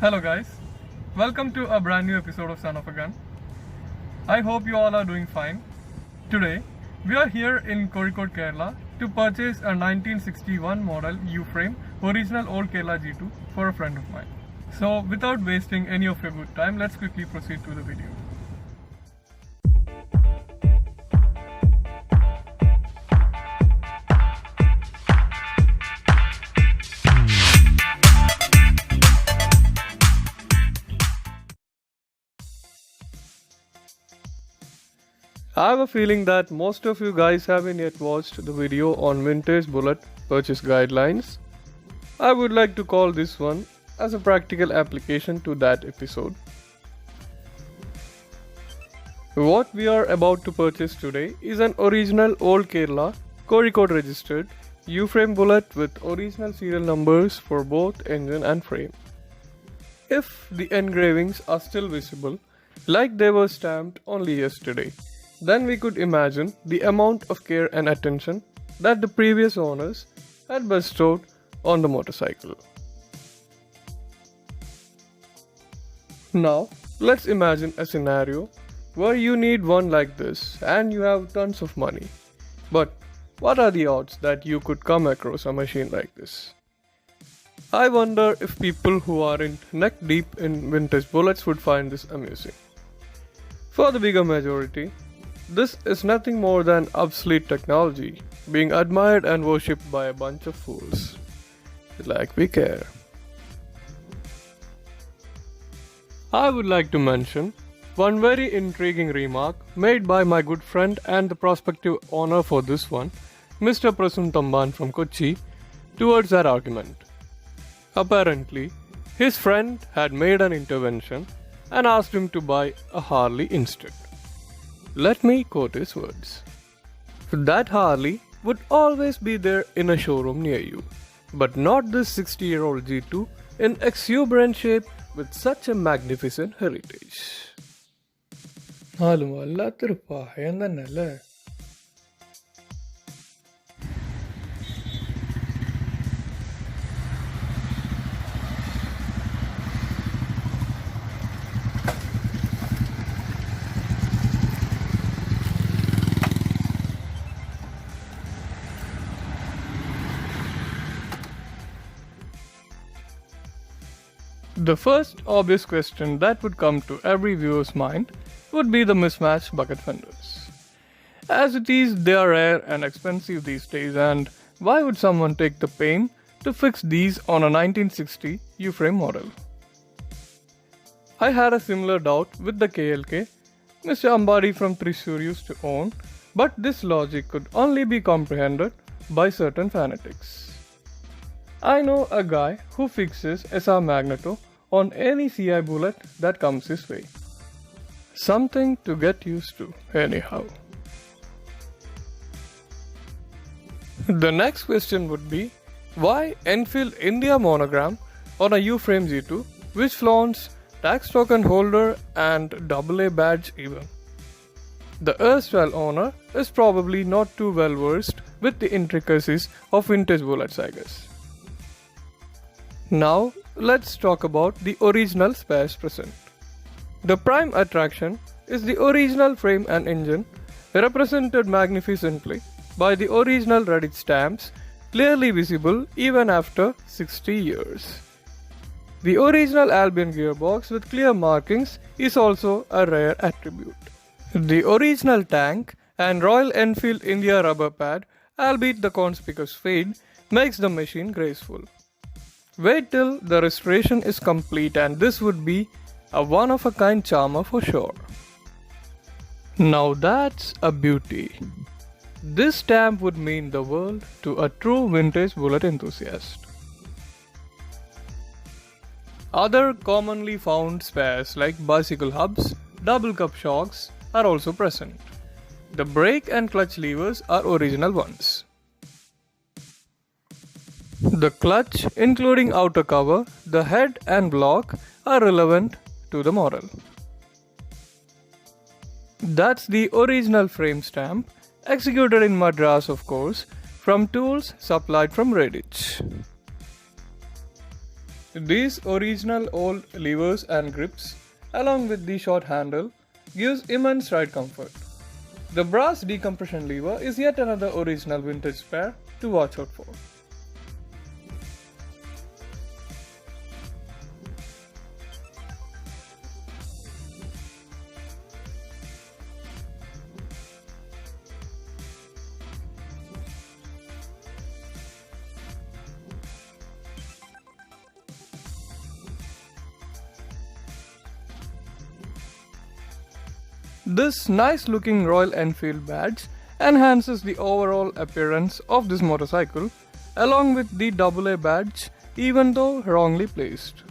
Hello guys, welcome to a brand new episode of Son of a Gun. I hope you all are doing fine. Today, we are here in Kozhikode, Kerala to purchase a 1961 model U-frame original old Kerala G2 for a friend of mine. So without wasting any of your good time, let's quickly proceed to the video. I have a feeling that most of you guys haven't yet watched the video on Vintage Bullet purchase guidelines. I would like to call this one as a practical application to that episode. What we are about to purchase today is an original old Kerala Kozhikode registered U-frame bullet with original serial numbers for both engine and frame. If the engravings are still visible, like they were stamped only yesterday, then we could imagine the amount of care and attention that the previous owners had bestowed on the motorcycle. Now, let's imagine a scenario where you need one like this and you have tons of money. But what are the odds that you could come across a machine like this? I wonder if people who are in neck deep in vintage bullets would find this amusing. For the bigger majority, this is nothing more than obsolete technology being admired and worshipped by a bunch of fools. Like we care. I would like to mention one very intriguing remark made by my good friend and the prospective owner for this one, Mr. Prasun Tamban from Kochi, towards that argument. Apparently, his friend had made an intervention and asked him to buy a Harley instead. Let me quote his words. That Harley would always be there in a showroom near you, but not this 60-year-old G2 in exuberant shape with such a magnificent heritage. The first obvious question that would come to every viewer's mind would be the mismatched bucket fenders. As it is, they are rare and expensive these days, and why would someone take the pain to fix these on a 1960 U-frame model? I had a similar doubt with the KLK Mr. Ambari from Thrissur used to own, but this logic could only be comprehended by certain fanatics. I know a guy who fixes SR Magneto on any CI bullet that comes his way. Something to get used to, anyhow. The next question would be, why Enfield India monogram on a U-frame G2 which flaunts tax token holder and AA badge even? The erstwhile owner is probably not too well versed with the intricacies of vintage bullets, I guess. Now, let's talk about the original spares present. The prime attraction is the original frame and engine, represented magnificently by the original Reddit stamps, clearly visible even after 60 years. The original Albion gearbox with clear markings is also a rare attribute. The original tank and Royal Enfield India rubber pad, albeit the conspicuous fade, makes the machine graceful. Wait till the restoration is complete and this would be a one-of-a-kind charmer for sure. Now that's a beauty. This stamp would mean the world to a true vintage bullet enthusiast. Other commonly found spares like bicycle hubs, double cup shocks are also present. The brake and clutch levers are original ones. The clutch, including outer cover, the head and block are relevant to the model. That's the original frame stamp, executed in Madras of course, from tools supplied from Redditch. These original old levers and grips, along with the short handle, gives immense ride comfort. The brass decompression lever is yet another original vintage spare to watch out for. This nice looking Royal Enfield badge enhances the overall appearance of this motorcycle along with the AA badge, even though wrongly placed.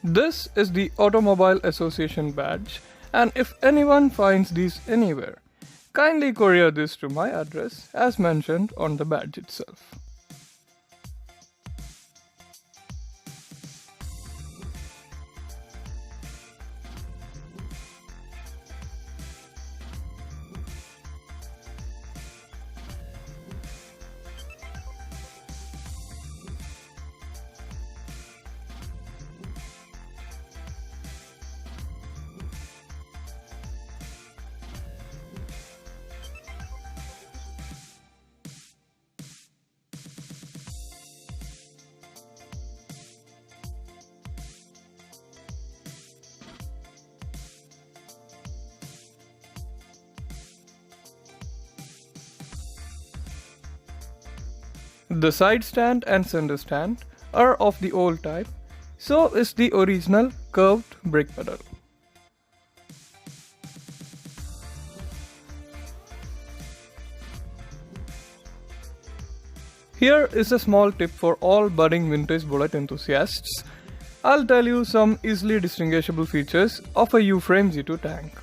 This is the Automobile Association badge, and if anyone finds these anywhere, kindly courier this to my address as mentioned on the badge itself. The side stand and center stand are of the old type, so is the original curved brake pedal. Here is a small tip for all budding vintage bullet enthusiasts. I'll tell you some easily distinguishable features of a U-frame G2 tank.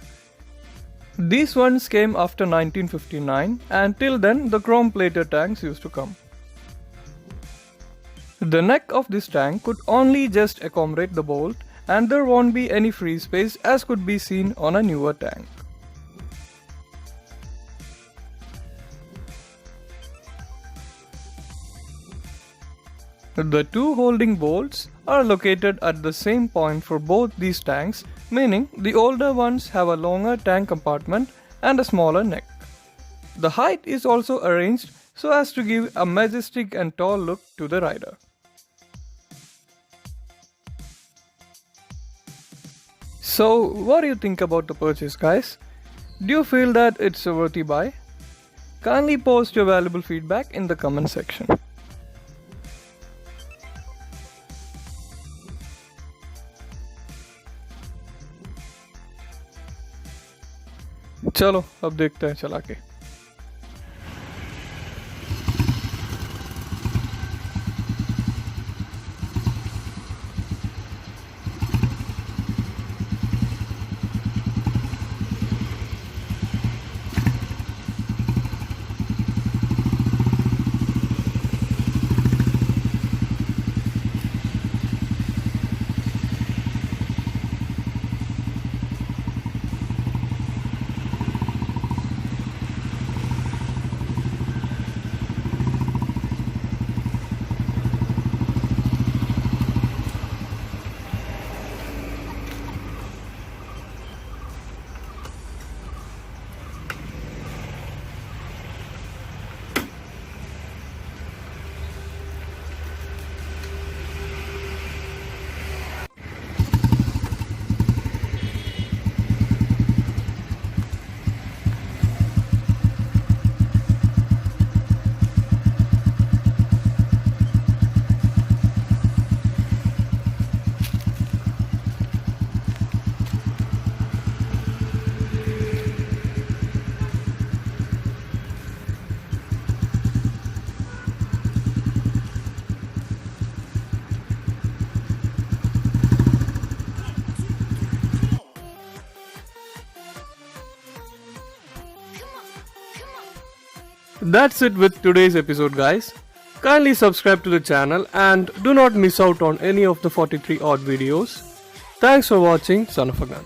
These ones came after 1959, and till then the chrome plated tanks used to come. The neck of this tank could only just accommodate the bolt, and there won't be any free space as could be seen on a newer tank. The two holding bolts are located at the same point for both these tanks, meaning the older ones have a longer tank compartment and a smaller neck. The height is also arranged so as to give a majestic and tall look to the rider. So, what do you think about the purchase, guys? Do you feel that it's a worthy buy? Kindly post your valuable feedback in the comment section. चलो अब देखते हैं चला के। That's it with today's episode, guys. Kindly subscribe to the channel and do not miss out on any of the 43 odd videos. Thanks for watching Son of a Gun.